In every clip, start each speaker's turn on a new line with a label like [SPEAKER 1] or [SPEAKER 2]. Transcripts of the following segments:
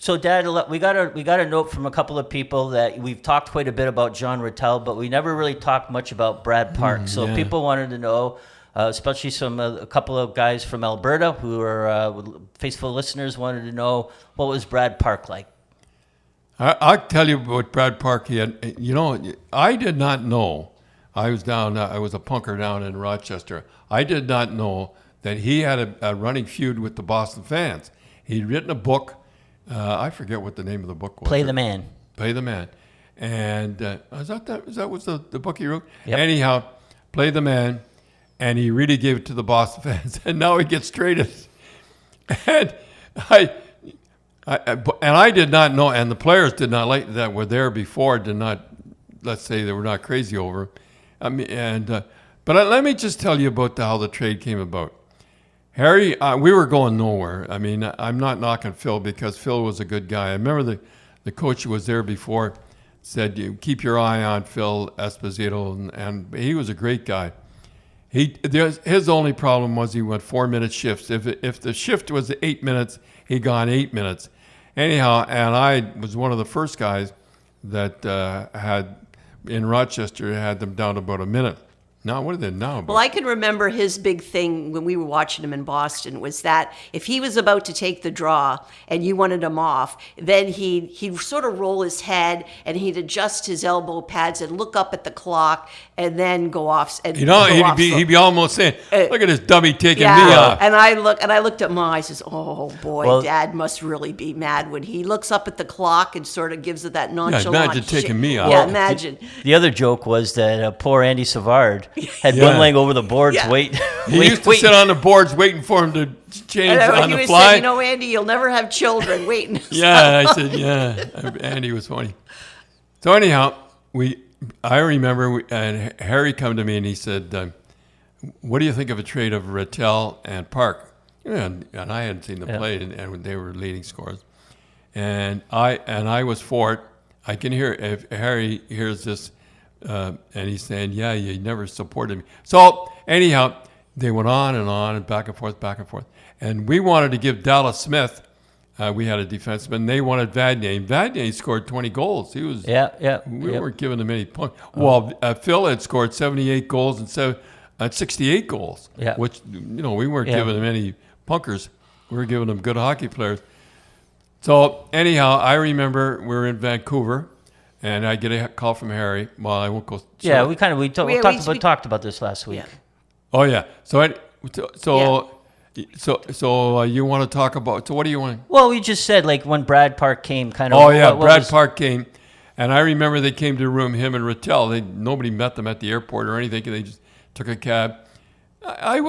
[SPEAKER 1] So, Dad, we got a note from a couple of people that we've talked quite a bit about John Rattel, but we never really talked much about Brad Park. So people wanted to know, especially a couple of guys from Alberta who are faithful listeners wanted to know, what was Brad Park like?
[SPEAKER 2] I'll tell you about Brad Park. I did not know. I was a punker down in Rochester. I did not know that he had a running feud with the Boston fans. He'd written a book. I forget what the name of the book was.
[SPEAKER 1] Play the Man.
[SPEAKER 2] Play the Man. And is that was the book he wrote?
[SPEAKER 1] Yep.
[SPEAKER 2] Anyhow, Play the Man. And he really gave it to the Boston fans. And now he gets traded. And I did not know, and the players did not like that were there before, did not, let's say they were not crazy over. But let me just tell you about how the trade came about. Harry, we were going nowhere. I mean, I'm not knocking Phil because Phil was a good guy. I remember the coach who was there before said, "You keep your eye on Phil Esposito," and he was a great guy. His only problem was he went 4-minute shifts. If the shift was 8 minutes, he gone 8 minutes. Anyhow, and I was one of the first guys that had in Rochester had them down to about a minute. Now, what are they now about?
[SPEAKER 3] Well, I can remember his big thing when we were watching him in Boston was that if he was about to take the draw and you wanted him off, then he'd sort of roll his head and he'd adjust his elbow pads and look up at the clock and then go off. And
[SPEAKER 2] he'd be almost saying, "Look at this dummy taking me off."
[SPEAKER 3] And I looked at Ma. I says, "Oh boy, Dad must really be mad when he looks up at the clock and sort of gives it that nonchalant."
[SPEAKER 2] Yeah, imagine taking me off.
[SPEAKER 3] Yeah, imagine.
[SPEAKER 1] The other joke was that poor Andy Savard had one leg over the boards, waiting.
[SPEAKER 2] He used to sit on the boards waiting for him to change on the fly.
[SPEAKER 3] Said, Andy, you'll never have children. Waiting.
[SPEAKER 2] Yeah, I said, yeah. Andy was funny. So anyhow, I remember and Harry come to me and he said, "What do you think of a trade of Rattel and Park?" And I hadn't seen them play, and they were leading scorers. And I was for it. I can hear if Harry hears this. And he's saying, "Yeah, you never supported me." So anyhow, they went on and back and forth. And we wanted to give Dallas Smith. We had a defenseman. They wanted Vanier. Vanier scored 20 goals. He was. We weren't giving him any points. Well, Phil had scored 78 goals and 68 goals.
[SPEAKER 1] Yeah.
[SPEAKER 2] Which we weren't giving him any punkers. We were giving them good hockey players. So anyhow, I remember we were in Vancouver. And I get a call from Harry. Well, I won't go.
[SPEAKER 1] Yeah, we talked about this last week.
[SPEAKER 3] Yeah.
[SPEAKER 2] Oh yeah. So you want to talk about? So what do you want?
[SPEAKER 1] Well, we just said when Brad Park came, kind of.
[SPEAKER 2] Oh yeah, Brad Park came, and I remember they came to the room. Him and Rattel. Nobody met them at the airport or anything. They just took a cab. I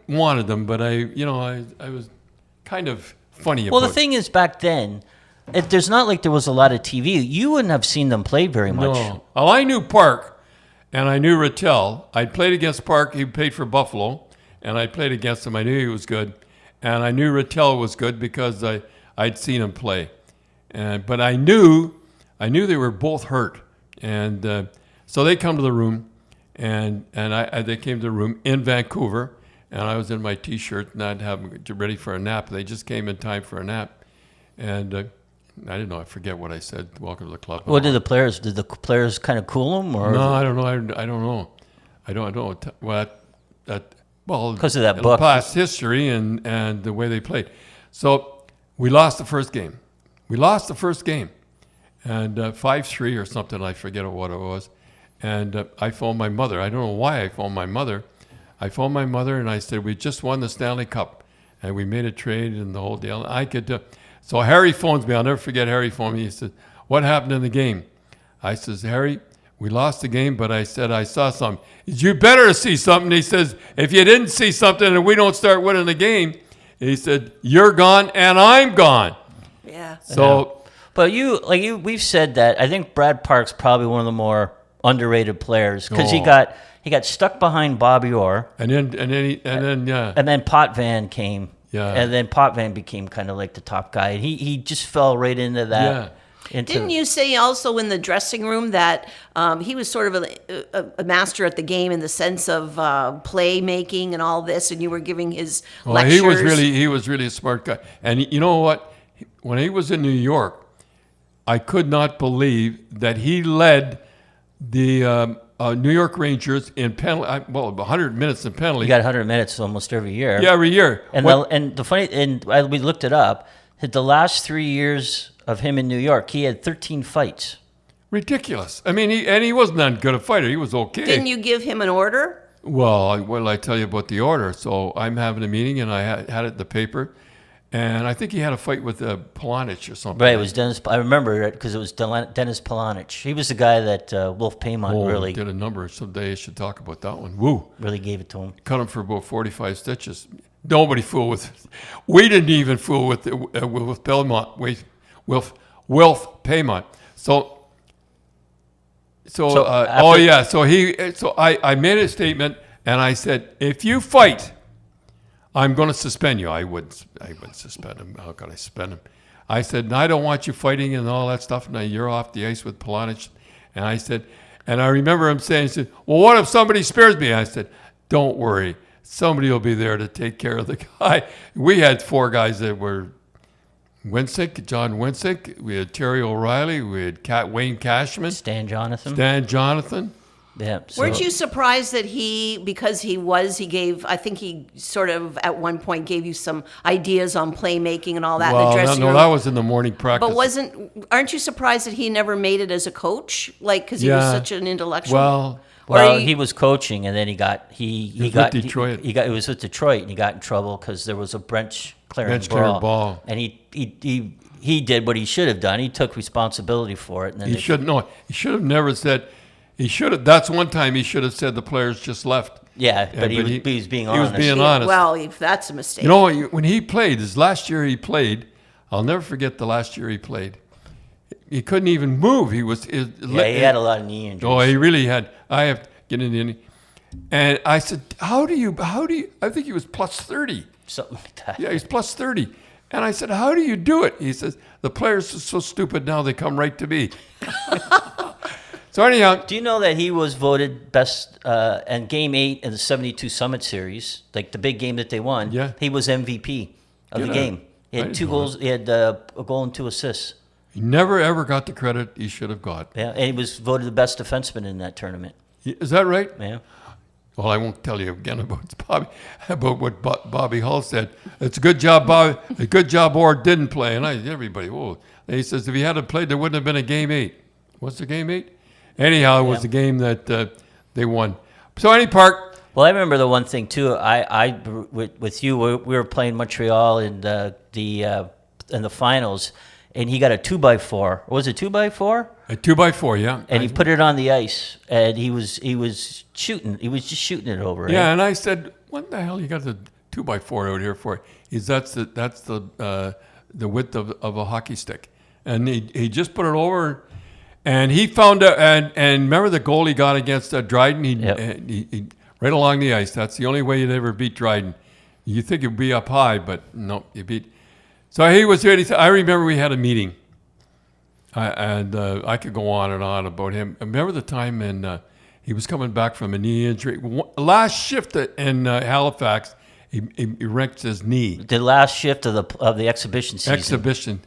[SPEAKER 2] wanted them, but I was kind of funny.
[SPEAKER 1] Well, the thing is, back then. There's not like there was a lot of TV. You wouldn't have seen them play very much.
[SPEAKER 2] No. Well, I knew Park, and I knew Rattel. I played against Park. He played for Buffalo, and I played against him. I knew he was good, and I knew Rattel was good because I'd seen him play. But I knew they were both hurt, and so they come to the room, and they came to the room in Vancouver, and I was in my T-shirt, not ready for a nap. They just came in time for a nap, and. I didn't know. I forget what I said. Welcome to the club.
[SPEAKER 1] What did the players? Did the players kind of cool them, or
[SPEAKER 2] no? I don't know. I don't know. I don't know what that. Well,
[SPEAKER 1] because of that book,
[SPEAKER 2] past history and the way they played. So we lost the first game. And 5-3 or something. I forget what it was. And I phoned my mother. I don't know why I phoned my mother. I phoned my mother and I said, "We just won the Stanley Cup, and we made a trade and the whole deal. I could." So Harry phones me. I'll never forget. Harry phoned me. He said, "What happened in the game?" I says, "Harry, we lost the game, but I said I saw something." "You better see something." He says, "If you didn't see something and we don't start winning the game," he said, "you're gone and I'm gone."
[SPEAKER 3] Yeah.
[SPEAKER 2] So,
[SPEAKER 1] but we've said that. I think Brad Park's probably one of the more underrated players because he got stuck behind Bobby Orr,
[SPEAKER 2] and then
[SPEAKER 1] Potvin came.
[SPEAKER 2] Yeah.
[SPEAKER 1] And then Potvin became kind of like the top guy. And he just fell right into that.
[SPEAKER 2] Yeah.
[SPEAKER 3] Didn't you say also in the dressing room that he was sort of a master at the game in the sense of playmaking and all this, and you were giving his lectures?
[SPEAKER 2] He was really a smart guy. And you know what? when he was in New York, I could not believe that he led the New York Rangers in penalty. 100 minutes in penalty.
[SPEAKER 1] He got 100 minutes almost every year.
[SPEAKER 2] Yeah, every year.
[SPEAKER 1] And we looked it up. The last 3 years of him in New York, he had 13 fights.
[SPEAKER 2] Ridiculous. I mean, he wasn't that good a fighter. He was okay.
[SPEAKER 3] Didn't you give him an order?
[SPEAKER 2] Well, what did I tell you about the order? So I'm having a meeting, and I had it in the paper, and I think he had a fight with Polonich or something.
[SPEAKER 1] Right, it was Dennis. I remember it because it was Dennis Polonich. He was the guy that Wolf Paymont really
[SPEAKER 2] did a number. Someday I should talk about that one. Woo.
[SPEAKER 1] really gave it to him.
[SPEAKER 2] Cut him for about 45 stitches. Nobody fooled with. We didn't even fool with Paymont. Wilf Paymont. So I made a statement and I said, if you fight, I'm going to suspend you. I wouldn't suspend him. How could I suspend him? I said, I don't want you fighting and all that stuff. Now you're off the ice with Polonich. And I said, and I remember him saying, he said, well, what if somebody spares me? I said, don't worry. Somebody will be there to take care of the guy. We had 4 guys that were John Winsink. We had Terry O'Reilly. We had Wayne Cashman.
[SPEAKER 1] Stan Jonathan. Yeah. So.
[SPEAKER 3] Weren't you surprised that he gave, I think he sort of at one point gave you some ideas on playmaking and all that in the dressing room?
[SPEAKER 2] No, that was in the morning practice.
[SPEAKER 3] But aren't you surprised that he never made it as a coach? Like, because he was such an intellectual?
[SPEAKER 1] Well, he was coaching, and then he got
[SPEAKER 2] with Detroit.
[SPEAKER 1] He was with Detroit, and he got in trouble because there was a bench clearing ball, and he did what he should have done. He took responsibility for it, and then
[SPEAKER 2] he should have never said. He should have. That's one time he should have said the players just left.
[SPEAKER 1] Yeah, but he was being honest.
[SPEAKER 2] He was being honest.
[SPEAKER 3] Well, if that's a mistake.
[SPEAKER 2] You know, when he played, his last year he played, I'll never forget the last year he played. He couldn't even move. He
[SPEAKER 1] had a lot of knee injuries.
[SPEAKER 2] Oh, he really had. I have to get into any. And I said, how do you, I think he was plus 30.
[SPEAKER 1] Something like that.
[SPEAKER 2] Yeah, he's plus 30. And I said, how do you do it? He says, the players are so stupid now they come right to me. So anyhow.
[SPEAKER 1] Do you know that he was voted best in Game 8 in the 72 Summit Series, like the big game that they won?
[SPEAKER 2] Yeah.
[SPEAKER 1] He was MVP of the game. He had 2 goals. He had a goal and 2 assists.
[SPEAKER 2] He never, ever got the credit he should have got.
[SPEAKER 1] Yeah, and he was voted the best defenseman in that tournament.
[SPEAKER 2] Is that right?
[SPEAKER 1] Yeah.
[SPEAKER 2] Well, I won't tell you again about what Bobby Hull said. It's a good job, Bobby. A good job, Ord didn't play. And everybody, whoa. And he says, if he hadn't played, there wouldn't have been a Game 8. What's the Game 8? Anyhow, it was the game that they won. So, Park.
[SPEAKER 1] Well, I remember the one thing, too. With you, we were playing Montreal in the finals, and he got a 2x4. Was it 2x4?
[SPEAKER 2] A 2x4, yeah.
[SPEAKER 1] And he put it on the ice, and he was shooting. He was just shooting it over.
[SPEAKER 2] Yeah,
[SPEAKER 1] right?
[SPEAKER 2] and I said, "What the hell you got the 2x4 out here for?" That's the width of a hockey stick, and he just put it over, and he found out. And remember the goal he got against Dryden? He right along the ice. That's the only way you'd ever beat Dryden. You think it'd be up high, but no, you beat. So he was ready. I remember we had a meeting, and I could go on and on about him. I remember the time when he was coming back from a knee injury. Last shift in Halifax, he wrecked his knee.
[SPEAKER 1] The last shift of the exhibition season.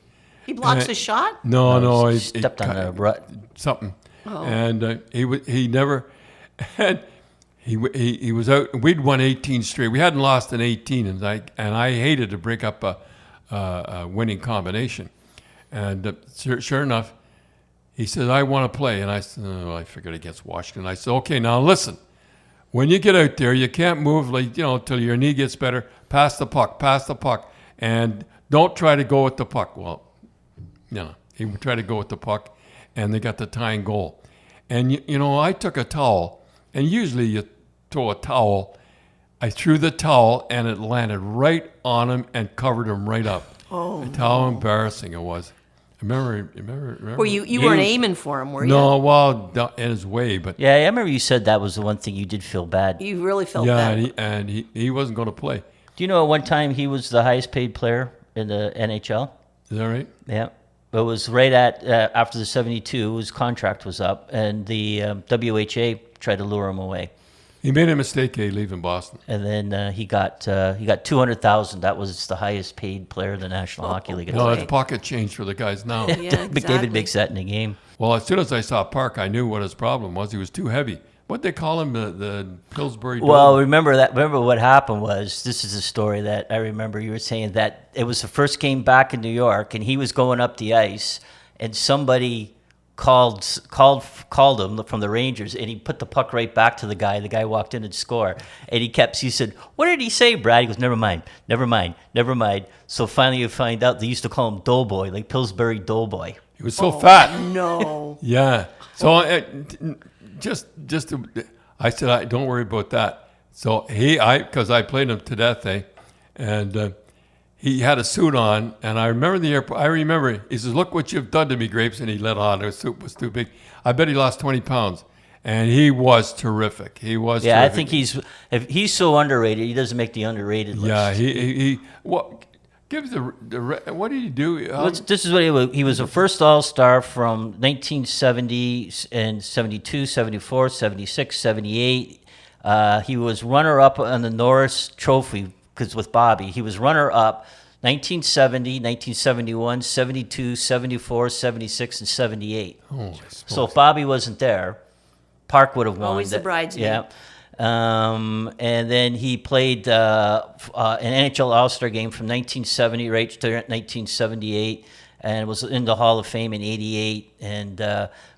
[SPEAKER 3] He blocks a shot?
[SPEAKER 2] No,
[SPEAKER 1] he stepped on a rut.
[SPEAKER 2] Something. Oh. And he never. And he was out. We'd won 18 straight. We hadn't lost in 18, and I hated to break up a winning combination. And sure enough, he said, I want to play. And I said, I figured against Washington. I said, okay, now listen. When you get out there, you can't move till your knee gets better. Pass the puck. And don't try to go with the puck. Well, he would try to go with the puck, and they got the tying goal. And, I took a towel, and usually you throw a towel. I threw the towel, and it landed right on him and covered him right up.
[SPEAKER 3] Oh,
[SPEAKER 2] That's how embarrassing it was. Remember.
[SPEAKER 3] Well, you weren't aiming for him, were you?
[SPEAKER 2] No, well, in his way, but
[SPEAKER 1] yeah, I remember you said that was the one thing you did feel bad.
[SPEAKER 3] You really felt bad.
[SPEAKER 2] Yeah, and he wasn't going to play.
[SPEAKER 1] Do you know at one time he was the highest paid player in the NHL?
[SPEAKER 2] Is that right?
[SPEAKER 1] Yeah, it was right at after the 72. His contract was up, and the WHA tried to lure him away.
[SPEAKER 2] He made a mistake leaving Boston.
[SPEAKER 1] And then he got $200,000. That was the highest paid player in the National Hockey League.
[SPEAKER 2] No, that's pocket change for the guys now.
[SPEAKER 3] Yeah,
[SPEAKER 1] McDavid
[SPEAKER 3] exactly.
[SPEAKER 1] makes that in the game.
[SPEAKER 2] Well, as soon as I saw Park, I knew what his problem was. He was too heavy. What they call him, the Pillsbury Dome?
[SPEAKER 1] Well, remember what happened was, this is a story that I remember you were saying, that it was the first game back in New York, and he was going up the ice, and somebody called him from the Rangers, and he put the puck right back to the guy. The guy walked in and scored, and he said, "What did he say, Brad?" He goes, never mind. So finally you find out they used to call him Doughboy, like Pillsbury Doughboy.
[SPEAKER 2] He was so fat.
[SPEAKER 3] No.
[SPEAKER 2] Yeah. So I said, don't worry about that. So because I played him to death, and he had a suit on, and I remember the airport. I remember he says, "Look what you've done to me, Grapes," and he let on. The suit was too big. I bet he lost 20 pounds, and he was terrific. He was.
[SPEAKER 1] Yeah,
[SPEAKER 2] terrific.
[SPEAKER 1] I think he's so underrated. He doesn't make the underrated list.
[SPEAKER 2] Yeah, he what gives what did he do?
[SPEAKER 1] This is what he was a first All-Star from 1970 and 72, 74, 76, 78. He was runner-up on the Norris Trophy, because with Bobby, he was runner-up 1970, 1971, 72, 74, 76, and 78. So if Bobby wasn't there, Park would have won.
[SPEAKER 3] Always the bridesmaid.
[SPEAKER 1] Yeah. And then he played an NHL All-Star game from 1970 right to 1978, and was in the Hall of Fame in '88. And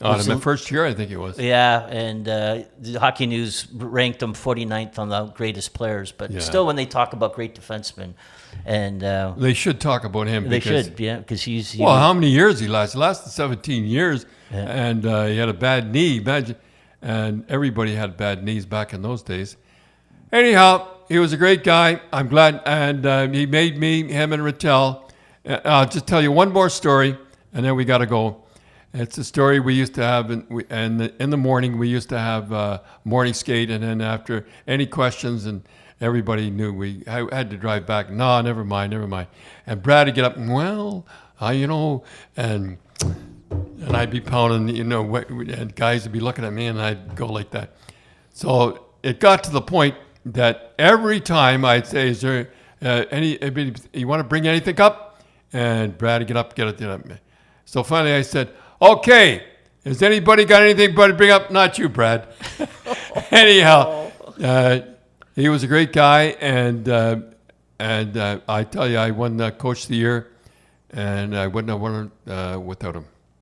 [SPEAKER 2] my first year, I think it was.
[SPEAKER 1] yeah, and the Hockey News ranked him 49th on the greatest players. But still, when they talk about great defensemen, and
[SPEAKER 2] They should talk about him.
[SPEAKER 1] they
[SPEAKER 2] because,
[SPEAKER 1] should, yeah, because he's
[SPEAKER 2] Well, how many years he lasted? He lasted 17 years, and he had a bad knee. Imagine, and everybody had bad knees back in those days. Anyhow, he was a great guy. I'm glad, and he made him and Rattel. I'll just tell you one more story, and then we got to go. It's a story we used to have, and in the morning we used to have morning skate, and then after any questions, and everybody knew I had to drive back. No, never mind. And Brad would get up, and I'd be pounding, and guys would be looking at me, and I'd go like that. So it got to the point that every time I'd say, "Is there anybody, you want to bring anything up?" And Brad would get up. So finally I said, "Okay, has anybody got anything to bring up?" "Not you, Brad." Anyhow, he was a great guy, and I tell you, I won Coach of the Year, and I wouldn't have won it without him.